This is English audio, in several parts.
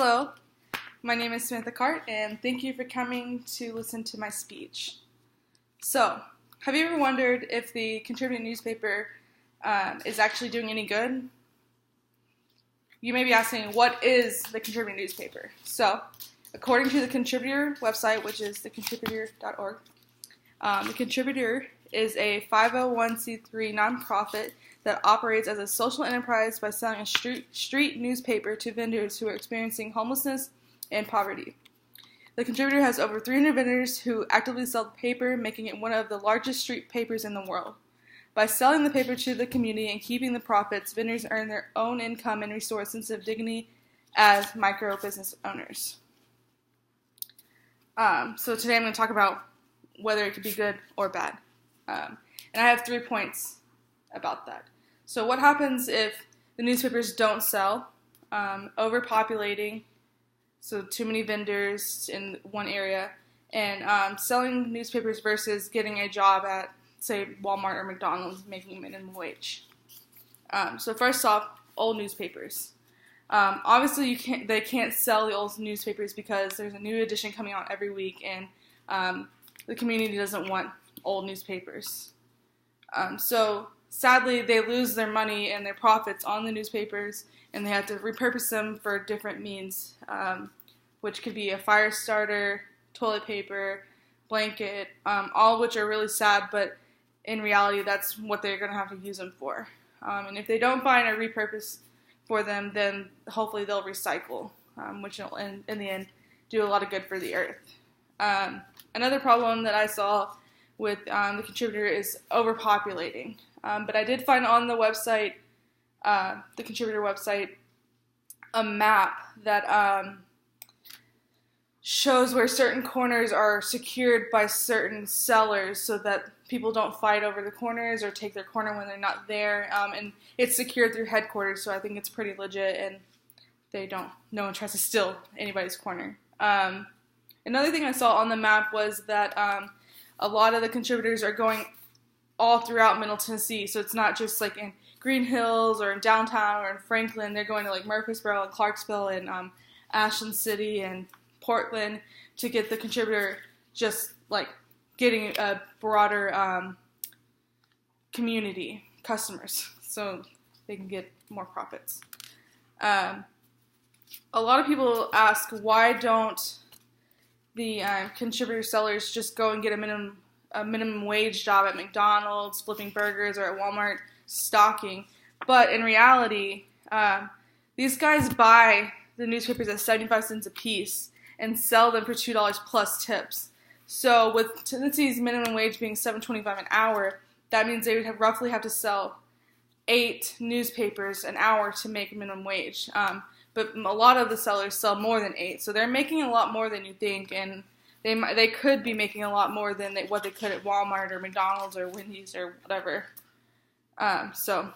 Hello, my name is Samantha Cart, and thank you for coming to listen to my speech. So, have you ever wondered if the contributing newspaper is actually doing any good? You may be asking, what is the contributing newspaper? So, according to the Contributor website, which is thecontributor.org, the Contributor is a 501c3 nonprofit that operates as a social enterprise by selling a street newspaper to vendors who are experiencing homelessness and poverty. The Contributor has over 300 vendors who actively sell the paper, making it one of the largest street papers in the world. By selling the paper to the community and keeping the profits, vendors earn their own income and restore a sense of dignity as micro business owners. So today I'm going to talk about whether it could be good or bad. And I have 3 points about that. So what happens if the newspapers don't sell? Overpopulating, so too many vendors in one area, and selling newspapers versus getting a job at, say, Walmart or McDonald's making minimum wage. So first off, old newspapers. Obviously, they can't sell the old newspapers because there's a new edition coming out every week, and the community doesn't want old newspapers. So sadly, they lose their money and their profits on the newspapers, and they have to repurpose them for different means, which could be a fire starter, toilet paper, blanket, all of which are really sad, but in reality, that's what they're going to have to use them for. And if they don't find a repurpose for them, then hopefully they'll recycle, which will, in the end, do a lot of good for the earth. Another problem that I saw with the Contributor is overpopulating. But I did find on the website, the Contributor website, a map that shows where certain corners are secured by certain sellers so that people don't fight over the corners or take their corner when they're not there. And it's secured through headquarters, so I think it's pretty legit, and no one tries to steal anybody's corner. Another thing I saw on the map was that a lot of the contributors are going all throughout Middle Tennessee, so it's not just like in Green Hills or in downtown or in Franklin. They're going to like Murfreesboro and Clarksville and Ashland City and Portland to get the Contributor, just like getting a broader community, customers, so they can get more profits. A lot of people ask, why don't the Contributor sellers just go and get a minimum wage job at McDonald's, flipping burgers, or at Walmart, stocking? But in reality, these guys buy the newspapers at 75 cents a piece and sell them for $2 plus tips. So with Tennessee's minimum wage being $7.25 an hour, that means they would roughly have to sell 8 newspapers an hour to make minimum wage. But a lot of the sellers sell more than 8, so they're making a lot more than you think, and they could be making a lot more than what they could at Walmart or McDonald's or Wendy's or whatever. So,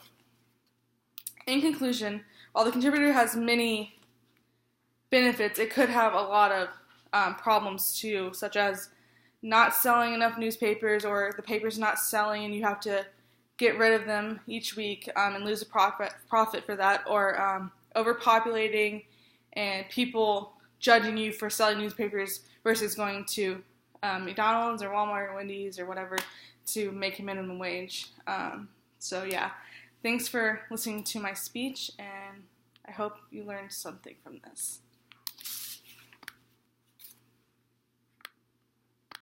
in conclusion, while the Contributor has many benefits, it could have a lot of problems too, such as not selling enough newspapers, or the paper's not selling and you have to get rid of them each week and lose a profit for that, or overpopulating and people judging you for selling newspapers versus going to McDonald's or Walmart or Wendy's or whatever to make a minimum wage. So yeah, thanks for listening to my speech, and I hope you learned something from this.